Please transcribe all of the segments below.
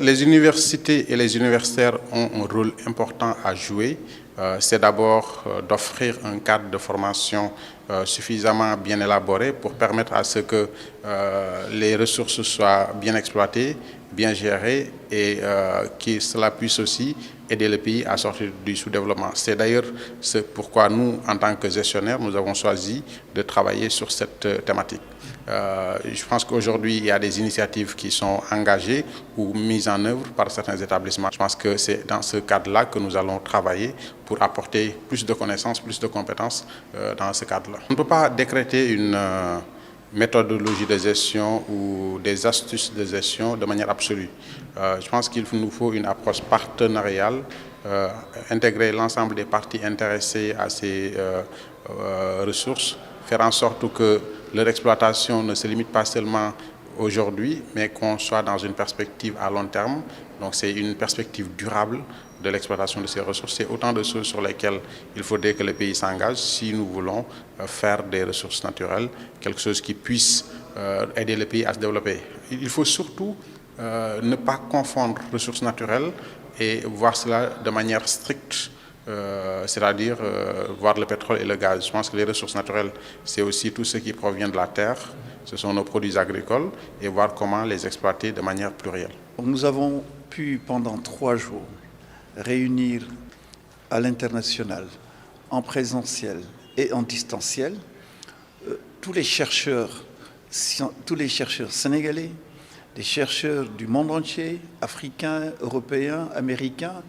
les universités et les universitaires ont un rôle important à jouer. C'est d'abord d'offrir un cadre de formation suffisamment bien élaboré pour permettre à ce que les ressources soient bien exploitées, bien gérées et que cela puisse aussi aider le pays à sortir du sous-développement. C'est d'ailleurs pourquoi nous, en tant que gestionnaires, nous avons choisi de travailler sur cette thématique. Je pense qu'aujourd'hui, il y a des initiatives qui sont engagées ou mises en œuvre par certains établissements. Je pense que c'est dans ce cadre-là que nous allons travailler pour apporter plus de connaissances, plus de compétences dans ce cadre-là. On ne peut pas décréter une méthodologie de gestion ou des astuces de gestion de manière absolue. Je pense qu'il nous faut une approche partenariale, intégrer l'ensemble des parties intéressées à ces ressources, faire en sorte que leur exploitation ne se limite pas seulement aujourd'hui, mais qu'on soit dans une perspective à long terme. Donc c'est une perspective durable de l'exploitation de ces ressources. C'est autant de choses sur lesquelles il faudrait que le pays s'engage si nous voulons faire des ressources naturelles quelque chose qui puisse aider le pays à se développer. Il faut surtout ne pas confondre ressources naturelles et voir cela de manière stricte. C'est-à-dire voir le pétrole et le gaz. Je pense que les ressources naturelles, c'est aussi tout ce qui provient de la terre, ce sont nos produits agricoles, et voir comment les exploiter de manière plurielle. Nous avons pu pendant 3 jours réunir à l'international, en présentiel et en distanciel, tous les chercheurs sénégalais, des chercheurs du monde entier, africains, européens, américains.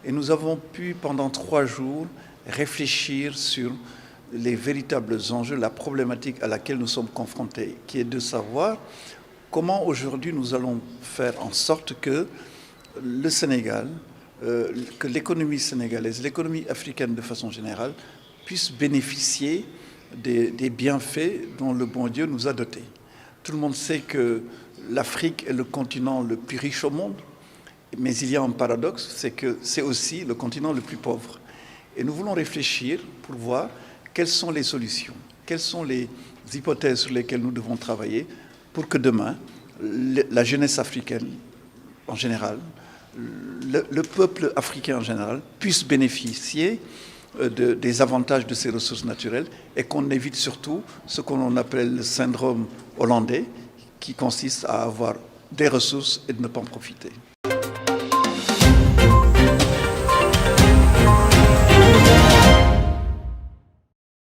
Et nous avons pu, pendant 3 jours, réfléchir sur les véritables enjeux, la problématique à laquelle nous sommes confrontés, qui est de savoir comment aujourd'hui nous allons faire en sorte que le Sénégal, que l'économie sénégalaise, l'économie africaine de façon générale, puisse bénéficier des bienfaits dont le bon Dieu nous a dotés. Tout le monde sait que l'Afrique est le continent le plus riche au monde. Mais il y a un paradoxe, c'est que c'est aussi le continent le plus pauvre. Et nous voulons réfléchir pour voir quelles sont les solutions, quelles sont les hypothèses sur lesquelles nous devons travailler pour que demain, la jeunesse africaine en général, le peuple africain en général, puisse bénéficier des avantages de ces ressources naturelles et qu'on évite surtout ce qu'on appelle le syndrome hollandais qui consiste à avoir des ressources et de ne pas en profiter.